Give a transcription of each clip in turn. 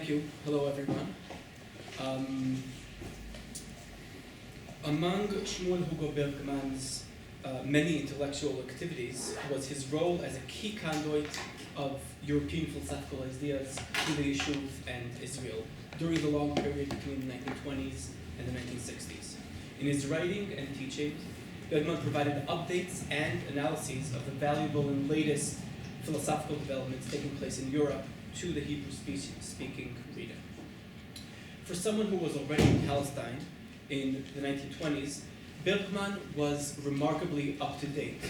Thank you. Hello, everyone. Among Shmuel Hugo Bergmann's many intellectual activities was his role as a key conduit of European philosophical ideas to the Yishuv and Israel during the long period between the 1920s and the 1960s. In his writing and teaching, Bergmann provided updates and analyses of the valuable and latest philosophical developments taking place in Europe to the Hebrew-speaking reader. For someone who was already in Palestine in the 1920s, Bergmann was remarkably up-to-date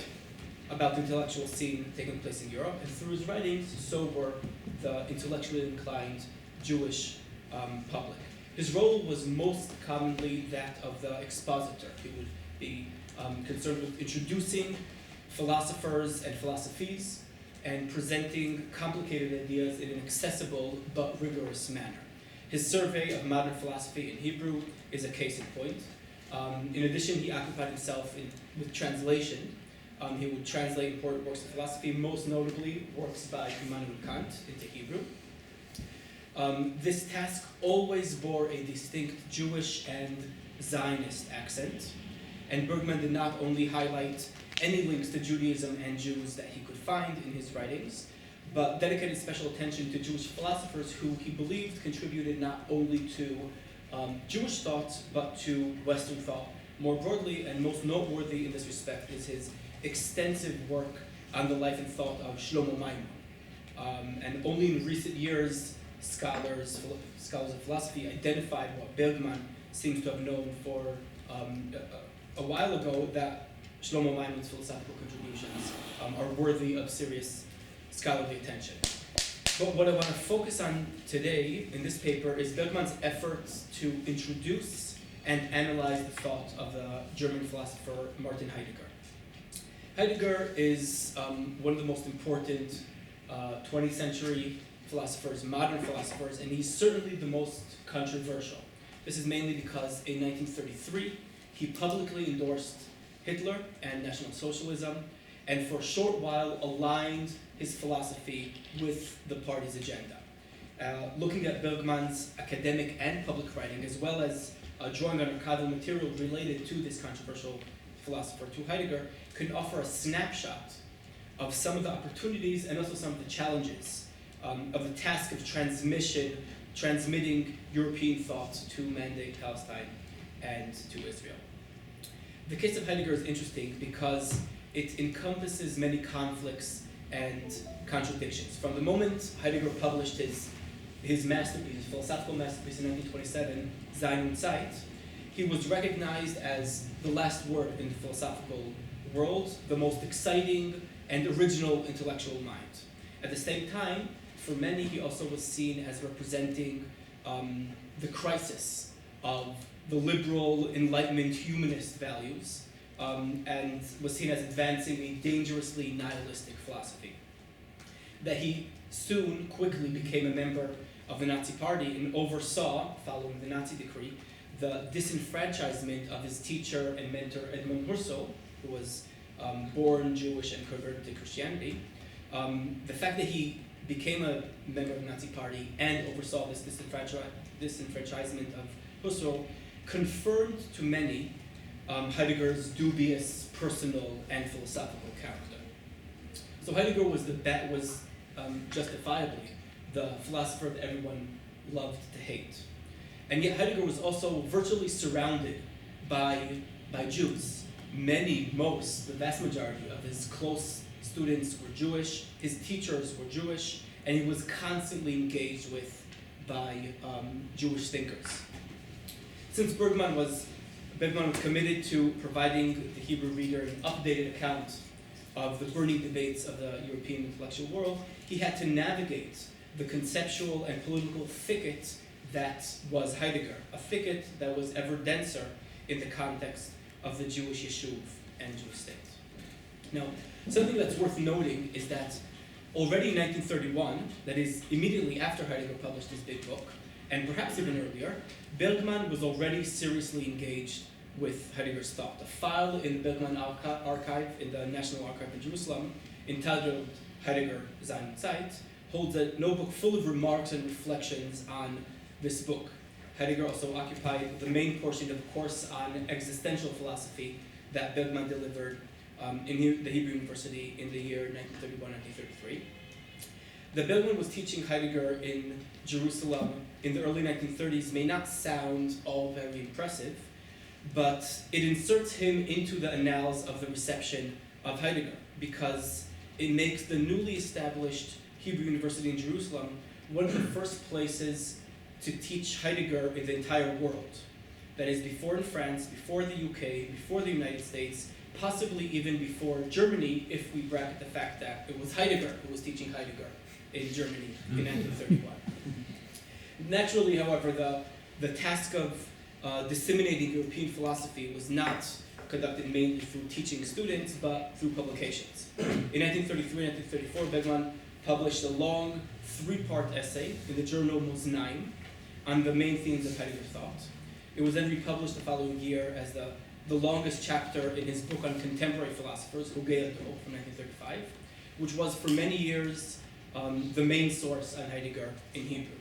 about the intellectual scene taking place in Europe, and through his writings, so were the intellectually inclined Jewish public. His role was most commonly that of the expositor. He would be concerned with introducing philosophers and philosophies and presenting complicated ideas in an accessible but rigorous manner. His survey of modern philosophy in Hebrew is a case in point. In addition, he occupied himself with translation. He would translate important works of philosophy, most notably works by Bergmann and Kant into Hebrew. This task always bore a distinct Jewish and Zionist accent, and Bergmann did not only highlight any links to Judaism and Jews that he could find in his writings, but dedicated special attention to Jewish philosophers who he believed contributed not only to Jewish thought, but to Western thought more broadly, and most noteworthy in this respect is his extensive work on the life and thought of Shlomo Maimon. And only in recent years, scholars of philosophy identified what Bergmann seems to have known for a while ago, that Shlomo Maimon's philosophical contributions are worthy of serious scholarly attention. But what I want to focus on today in this paper is Bergmann's efforts to introduce and analyze the thought of the German philosopher Martin Heidegger. Heidegger is one of the most important 20th century philosophers, modern philosophers, and he's certainly the most controversial. This is mainly because in 1933, he publicly endorsed Hitler and National Socialism, and for a short while aligned his philosophy with the party's agenda. Looking at Bergmann's academic and public writing, as well as drawing on archival material related to this controversial philosopher, to Heidegger, can offer a snapshot of some of the opportunities and also some of the challenges of the task of transmitting European thought to mandate Palestine and to Israel. The case of Heidegger is interesting because it encompasses many conflicts and contradictions. From the moment Heidegger published his masterpiece, his philosophical masterpiece in 1927, Sein und Zeit, he was recognized as the last word in the philosophical world, the most exciting and original intellectual mind. At the same time, for many, he also was seen as representing the crisis of the liberal, Enlightenment, humanist values, and was seen as advancing a dangerously nihilistic philosophy. That he soon, quickly became a member of the Nazi Party and oversaw, following the Nazi decree, the disenfranchisement of his teacher and mentor Edmund Husserl, who was born Jewish and converted to Christianity. The fact that he became a member of the Nazi Party and oversaw this disenfranchisement of Husserl confirmed to many Heidegger's dubious personal and philosophical character. So Heidegger was justifiably the philosopher that everyone loved to hate. And yet Heidegger was also virtually surrounded by Jews. The vast majority of his close students were Jewish, his teachers were Jewish, and he was constantly engaged with by Jewish thinkers. Since Bergmann was committed to providing the Hebrew reader an updated account of the burning debates of the European intellectual world, he had to navigate the conceptual and political thicket that was Heidegger, a thicket that was ever denser in the context of the Jewish Yishuv and Jewish state. Now, something that's worth noting is that already in 1931, that is immediately after Heidegger published his big book, and perhaps even earlier, Bergmann was already seriously engaged with Heidegger's thought. A file in the Bergmann archive, in the National Archive in Jerusalem, entitled Heidegger Sein und Zeit, holds a notebook full of remarks and reflections on this book. Heidegger also occupied the main portion of a course on existential philosophy that Bergmann delivered in the Hebrew University in the year 1931-1933. That Bergmann was teaching Heidegger in Jerusalem in the early 1930s may not sound all very impressive, but it inserts him into the annals of the reception of Heidegger because it makes the newly established Hebrew University in Jerusalem one of the first places to teach Heidegger in the entire world. That is, before in France, before the UK, before the United States, possibly even before Germany, if we bracket the fact that it was Heidegger who was teaching Heidegger in Germany in 1931. Naturally, however, the task of disseminating European philosophy was not conducted mainly through teaching students, but through publications. In 1933 and 1934, Bergmann published a long three-part essay in the journal Moznaim on the main themes of Heidegger thought. It was then republished the following year as the longest chapter in his book on contemporary philosophers, Hugo from 1935, which was for many years the main source on Heidegger in Hebrew.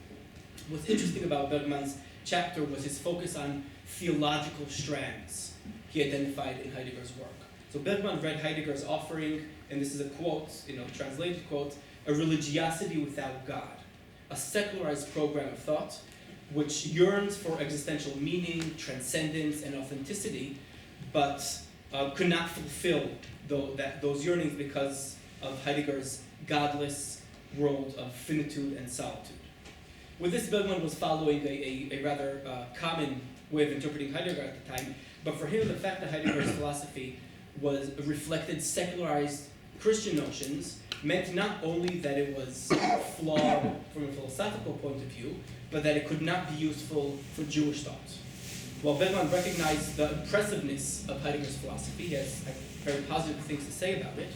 What's interesting about Bergmann's chapter was his focus on theological strands he identified in Heidegger's work. So Bergmann read Heidegger's Offering, and this is a quote, translated quote, "A religiosity without God, a secularized program of thought, which yearns for existential meaning, transcendence, and authenticity, but could not fulfill those yearnings because of Heidegger's godless world of finitude and solitude." With this, Bergmann was following a rather common way of interpreting Heidegger at the time, but for him, the fact that Heidegger's philosophy reflected secularized Christian notions meant not only that it was flawed from a philosophical point of view, but that it could not be useful for Jewish thought. While Bergmann recognized the impressiveness of Heidegger's philosophy, he has very positive things to say about it,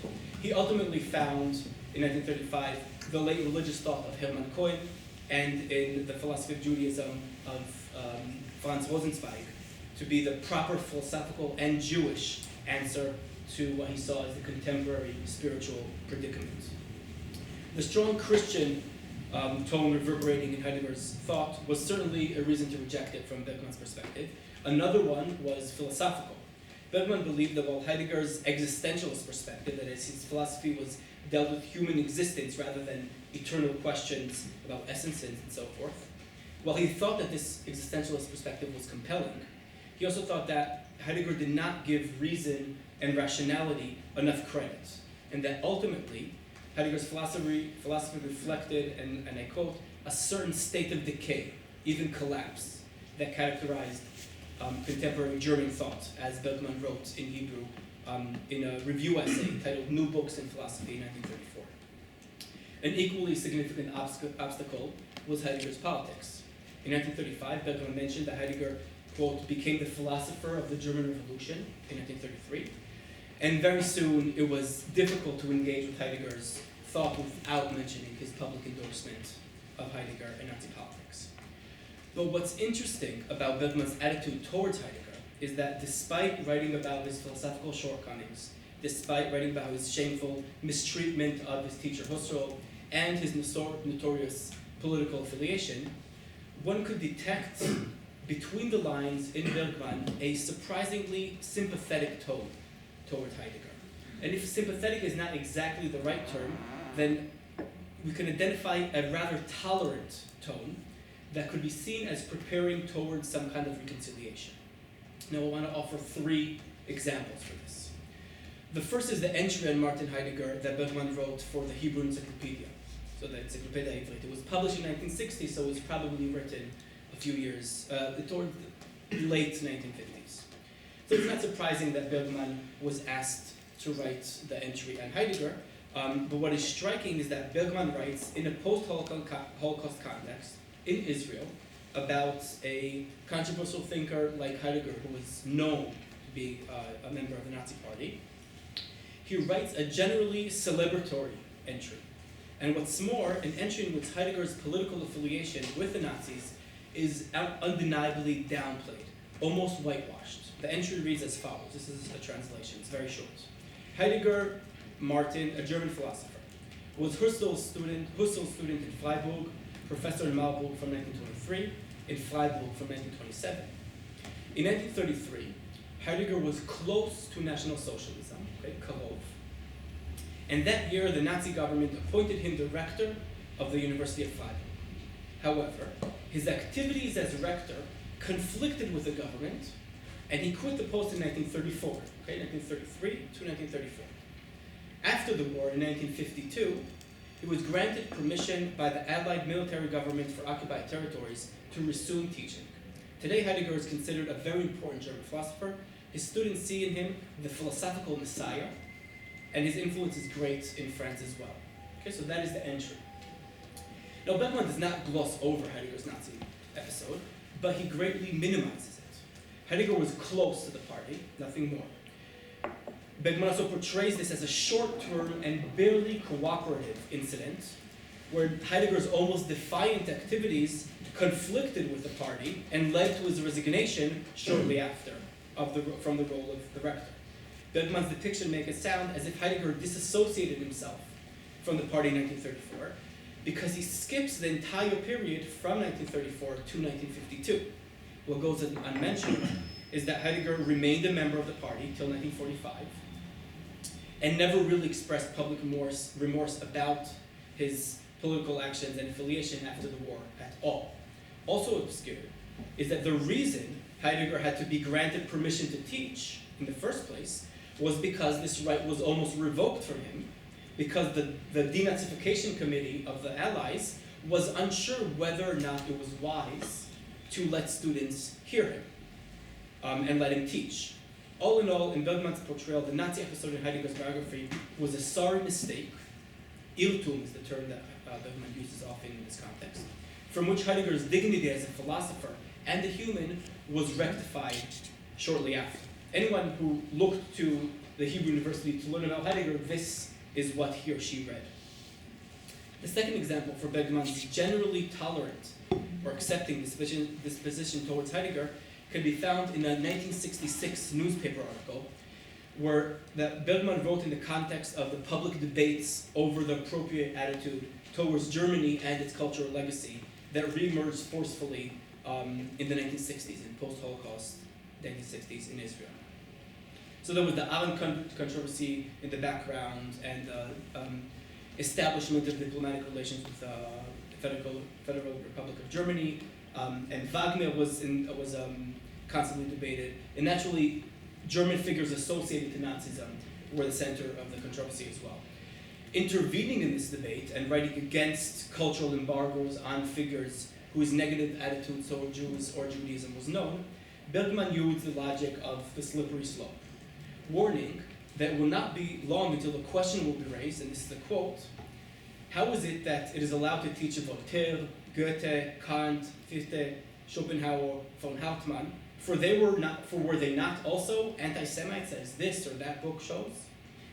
he ultimately found, in 1935, the late religious thought of Hermann Cohen, and in the philosophy of Judaism of Franz Rosenzweig, to be the proper philosophical and Jewish answer to what he saw as the contemporary spiritual predicament. The strong Christian tone reverberating in Heidegger's thought was certainly a reason to reject it from Bergmann's perspective. Another one was philosophical. Bergmann believed that while Heidegger's existentialist perspective, that is, his philosophy was dealt with human existence rather than eternal questions about essences and so forth, while he thought that this existentialist perspective was compelling, he also thought that Heidegger did not give reason and rationality enough credit, and that ultimately Heidegger's philosophy reflected, and I quote, a certain state of decay, even collapse, that characterized contemporary German thought, as Bergmann wrote in Hebrew in a review essay titled New Books in Philosophy in 1934. An equally significant obstacle was Heidegger's politics. In 1935, Bergmann mentioned that Heidegger, quote, became the philosopher of the German Revolution in 1933, and very soon it was difficult to engage with Heidegger's thought without mentioning his public endorsement of Heidegger and Nazi politics. But what's interesting about Bergmann's attitude towards Heidegger is that despite writing about his philosophical shortcomings, despite writing about his shameful mistreatment of his teacher Husserl and his notorious political affiliation, one could detect between the lines in Bergmann a surprisingly sympathetic tone toward Heidegger. And if sympathetic is not exactly the right term, then we can identify a rather tolerant tone that could be seen as preparing towards some kind of reconciliation. Now I want to offer three examples for this. The first is the entry on Martin Heidegger that Bergmann wrote for the Hebrew Encyclopedia. So the Encyclopedia Ivrit. It was published in 1960, so it was probably written a few years, toward the late 1950s. So it's not surprising that Bergmann was asked to write the entry on Heidegger, but what is striking is that Bergmann writes in a post-Holocaust context in Israel about a controversial thinker like Heidegger, who was known to be a member of the Nazi Party. He writes a generally celebratory entry. And what's more, an entry in which Heidegger's political affiliation with the Nazis is undeniably downplayed, almost whitewashed. The entry reads as follows. This is a translation. It's very short. Heidegger Martin, a German philosopher, was Husserl's student in Freiburg, professor in Marburg from 1923, in Freiburg from 1927. In 1933, Heidegger was close to National Socialism, okay, Karov. And that year, the Nazi government appointed him the rector of the University of Freiburg. However, his activities as rector conflicted with the government, and he quit the post in 1934, okay, 1933 to 1934. After the war, in 1952, he was granted permission by the Allied military government for occupied territories to resume teaching. Today, Heidegger is considered a very important German philosopher. His students see in him the philosophical messiah, and his influence is great in France as well. Okay, so that is the entry. Now, Bergmann does not gloss over Heidegger's Nazi episode, but he greatly minimizes it. Heidegger was close to the party, nothing more. Bergmann also portrays this as a short-term and barely cooperative incident, where Heidegger's almost defiant activities conflicted with the party and led to his resignation shortly after from the role of the rector. Bergmann's depiction makes it sound as if Heidegger disassociated himself from the party in 1934, because he skips the entire period from 1934 to 1952. What goes unmentioned is that Heidegger remained a member of the party till 1945 and never really expressed public remorse about his political actions and affiliation after the war at all. Also obscured is that the reason Heidegger had to be granted permission to teach in the first place was because this right was almost revoked from him, because the denazification committee of the Allies was unsure whether or not it was wise to let students hear him and let him teach. All in all, in Bergmann's portrayal, the Nazi episode in Heidegger's biography was a sorry mistake. Irrtum is the term that Bergmann uses often in this context, from which Heidegger's dignity as a philosopher and a human was rectified shortly after. Anyone who looked to the Hebrew University to learn about Heidegger, this is what he or she read. The second example for Bergmann's generally tolerant or accepting disposition towards Heidegger can be found in a 1966 newspaper article where that Bergmann wrote in the context of the public debates over the appropriate attitude towards Germany and its cultural legacy that reemerged forcefully in the 1960s, in post-Holocaust 1960s in Israel. So there was the Aaron controversy in the background and establishment of diplomatic relations with the Federal Republic of Germany, and Wagner was constantly debated. And naturally, German figures associated to Nazism were the center of the controversy as well. Intervening in this debate and writing against cultural embargoes on figures whose negative attitudes toward Jews or Judaism was known, Bergmann used the logic of the slippery slope, warning that it will not be long until the question will be raised, and this is a quote: how is it that it is allowed to teach Voltaire, Goethe, Kant, Fichte, Schopenhauer, von Hartmann, for were they not also anti-Semites, as this or that book shows?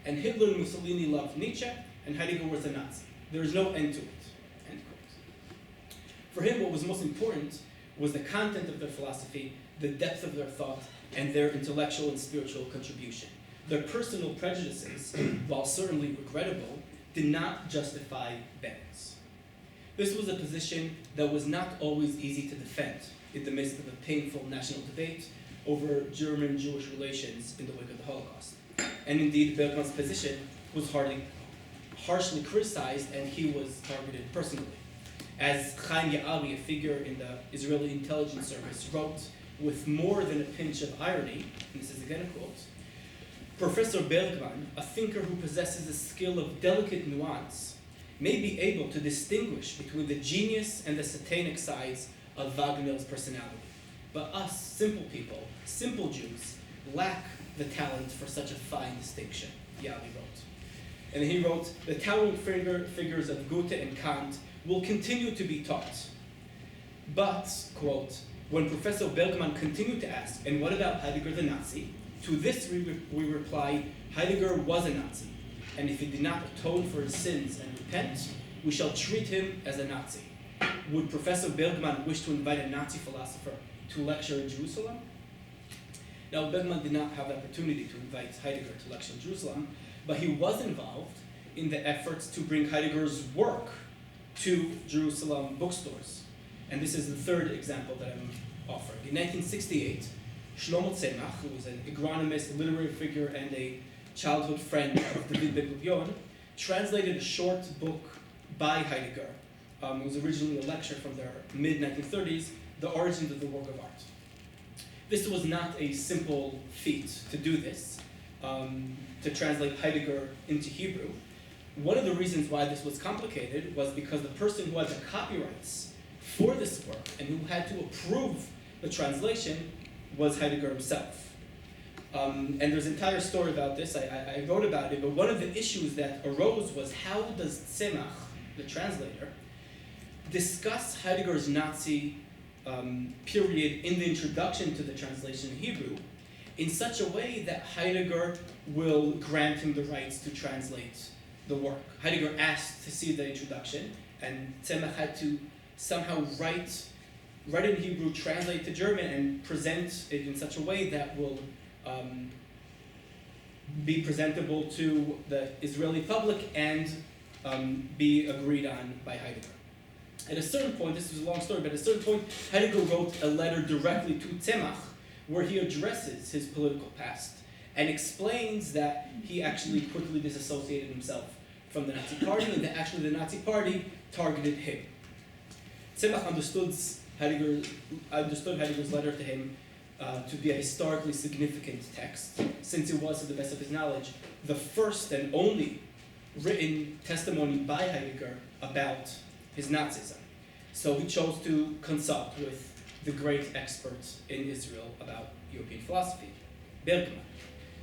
And Hitler and Mussolini loved Nietzsche, and Heidegger was a Nazi. There is no end to it. End quote. For him, what was most important was the content of their philosophy, the depth of their thought, and their intellectual and spiritual contribution. Their personal prejudices, while certainly regrettable, did not justify bans. This was a position that was not always easy to defend in the midst of a painful national debate over German-Jewish relations in the wake of the Holocaust. And indeed, Bergmann's position was harshly criticized, and he was targeted personally. As Chaim Yaari, a figure in the Israeli intelligence service, wrote with more than a pinch of irony, and this is again a quote, Professor Bergmann, a thinker who possesses a skill of delicate nuance, may be able to distinguish between the genius and the satanic sides of Wagner's personality. But us, simple people, simple Jews, lack the talent for such a fine distinction, Yaari wrote. And he wrote, the towering figures of Goethe and Kant will continue to be taught. But, quote, when Professor Bergmann continued to ask, and what about Heidegger the Nazi? To this we reply, Heidegger was a Nazi, and if he did not atone for his sins and repent, we shall treat him as a Nazi. Would Professor Bergmann wish to invite a Nazi philosopher to lecture in Jerusalem? Now, Bergmann did not have the opportunity to invite Heidegger to lecture in Jerusalem, but he was involved in the efforts to bring Heidegger's work to Jerusalem bookstores. And this is the third example that I'm offering. In 1968, Shlomo Tzemach, who was an agronomist, literary figure, and a childhood friend of David Ben-Gurion, translated a short book by Heidegger. It was originally a lecture from the mid-1930s, The Origins of the Work of Art. This was not a simple feat to do this, to translate Heidegger into Hebrew. One of the reasons why this was complicated was because the person who had the copyrights for this work and who had to approve the translation was Heidegger himself. And there's an entire story about this. I wrote about it, but one of the issues that arose was how does Tzemach, the translator, discuss Heidegger's Nazi period in the introduction to the translation in Hebrew in such a way that Heidegger will grant him the rights to translate the work. Heidegger asked to see the introduction, and Tzemach had to somehow write in Hebrew, translate to German, and present it in such a way that will be presentable to the Israeli public and be agreed on by Heidegger. At a certain point, this is a long story, but at a certain point, Heidegger wrote a letter directly to Tzemach where he addresses his political past and explains that he actually quickly disassociated himself from the Nazi Party and that actually the Nazi Party targeted him. Tzemach understood Heidegger's letter to him to be a historically significant text, since it was, to the best of his knowledge, the first and only written testimony by Heidegger about his Nazism. So he chose to consult with the great expert in Israel about European philosophy, Bergmann.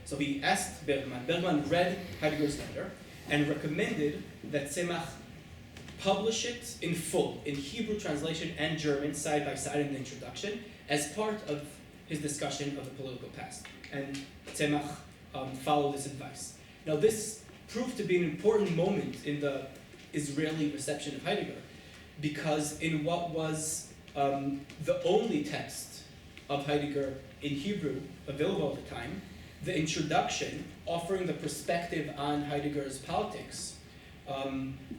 So he asked Bergmann. Bergmann read Heidegger's letter and recommended that Tzemach publish it in full, in Hebrew translation and German, side by side in the introduction, as part of his discussion of the political past. And Tzemach followed this advice. Now this proved to be an important moment in the Israeli reception of Heidegger, because in what was the only text of Heidegger in Hebrew available at the time, the introduction, offering the perspective on Heidegger's politics,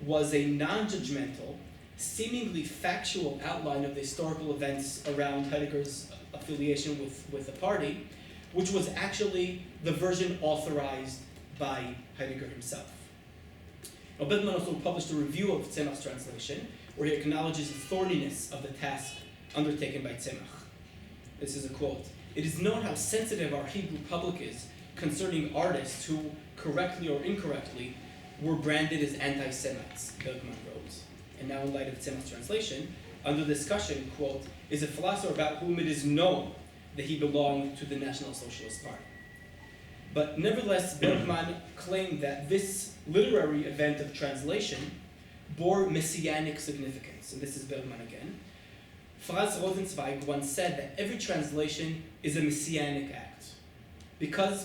was a non-judgmental, seemingly factual outline of the historical events around Heidegger's affiliation with the party, which was actually the version authorized by Heidegger himself. Now, Bergmann also published a review of Tzemach's translation, where he acknowledges the thorniness of the task undertaken by Tzemach. This is a quote. "It is known how sensitive our Hebrew public is concerning artists who, correctly or incorrectly, were branded as anti-Semites," Bergmann wrote. And now in light of Tzemach's translation, under discussion, quote, "is a philosopher about whom it is known that he belonged to the National Socialist Party." But nevertheless, Bergmann claimed that this literary event of translation bore messianic significance. And this is Bergmann again. Franz Rosenzweig once said that every translation is a messianic act,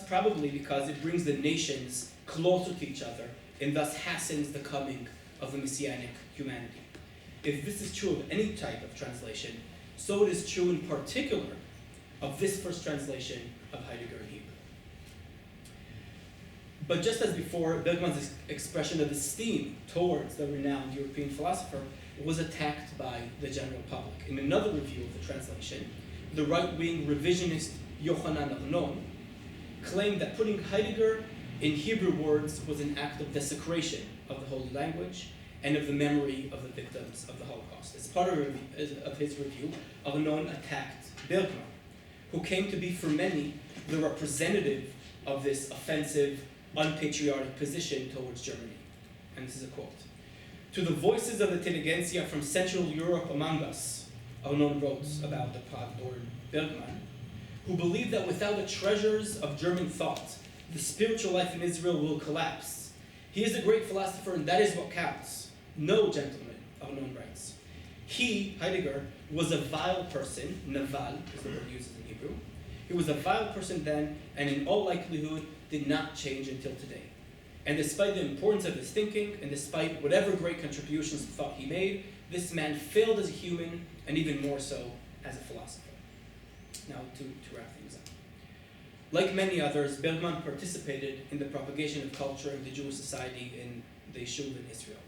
probably because it brings the nations closer to each other and thus hastens the coming of the messianic humanity. If this is true of any type of translation, so it is true in particular of this first translation of Heidegger in Hebrew. But just as before, Bergmann's expression of esteem towards the renowned European philosopher was attacked by the general public. In another review of the translation, the right-wing revisionist Yochanan Arnon claimed that putting Heidegger in Hebrew words was an act of desecration of the holy language and of the memory of the victims of the Holocaust. As part of his review, Arnon attacked Bergmann, who came to be for many the representative of this offensive, unpatriotic position towards Germany. And this is a quote. "To the voices of the intelligentsia from Central Europe among us," Arnon wrote about the Prague-born Bergmann, "who believe that without the treasures of German thought, the spiritual life in Israel will collapse. He is a great philosopher and that is what counts. No, gentlemen," Arnon writes. He, Heidegger, was a vile person, naval is the word he uses in Hebrew. He was a vile person then, and in all likelihood did not change until today. And despite the importance of his thinking, and despite whatever great contributions to thought he made, this man failed as a human, and even more so as a philosopher. Now, to wrap things up. Like many others, Bergmann participated in the propagation of culture in the Jewish society in the Yishuv in Israel.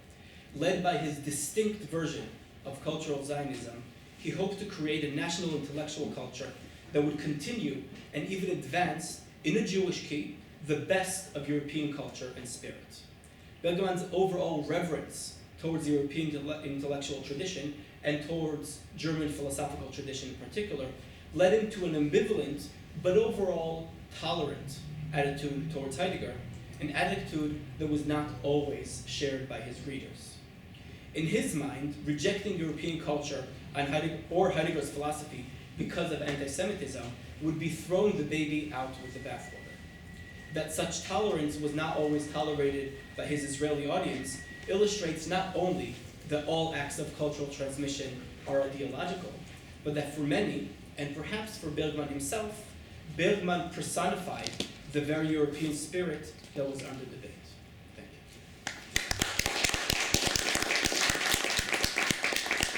Led by his distinct version of cultural Zionism, he hoped to create a national intellectual culture that would continue and even advance, in a Jewish key, the best of European culture and spirit. Bergmann's overall reverence towards the European intellectual tradition and towards German philosophical tradition in particular led him to an ambivalent but overall tolerant attitude towards Heidegger, an attitude that was not always shared by his readers. In his mind, rejecting European culture or Heidegger's philosophy because of anti-Semitism would be throwing the baby out with the bathwater. That such tolerance was not always tolerated by his Israeli audience illustrates not only that all acts of cultural transmission are ideological, but that for many, and perhaps for Bergmann himself, Bergmann personified the very European spirit that was under debate.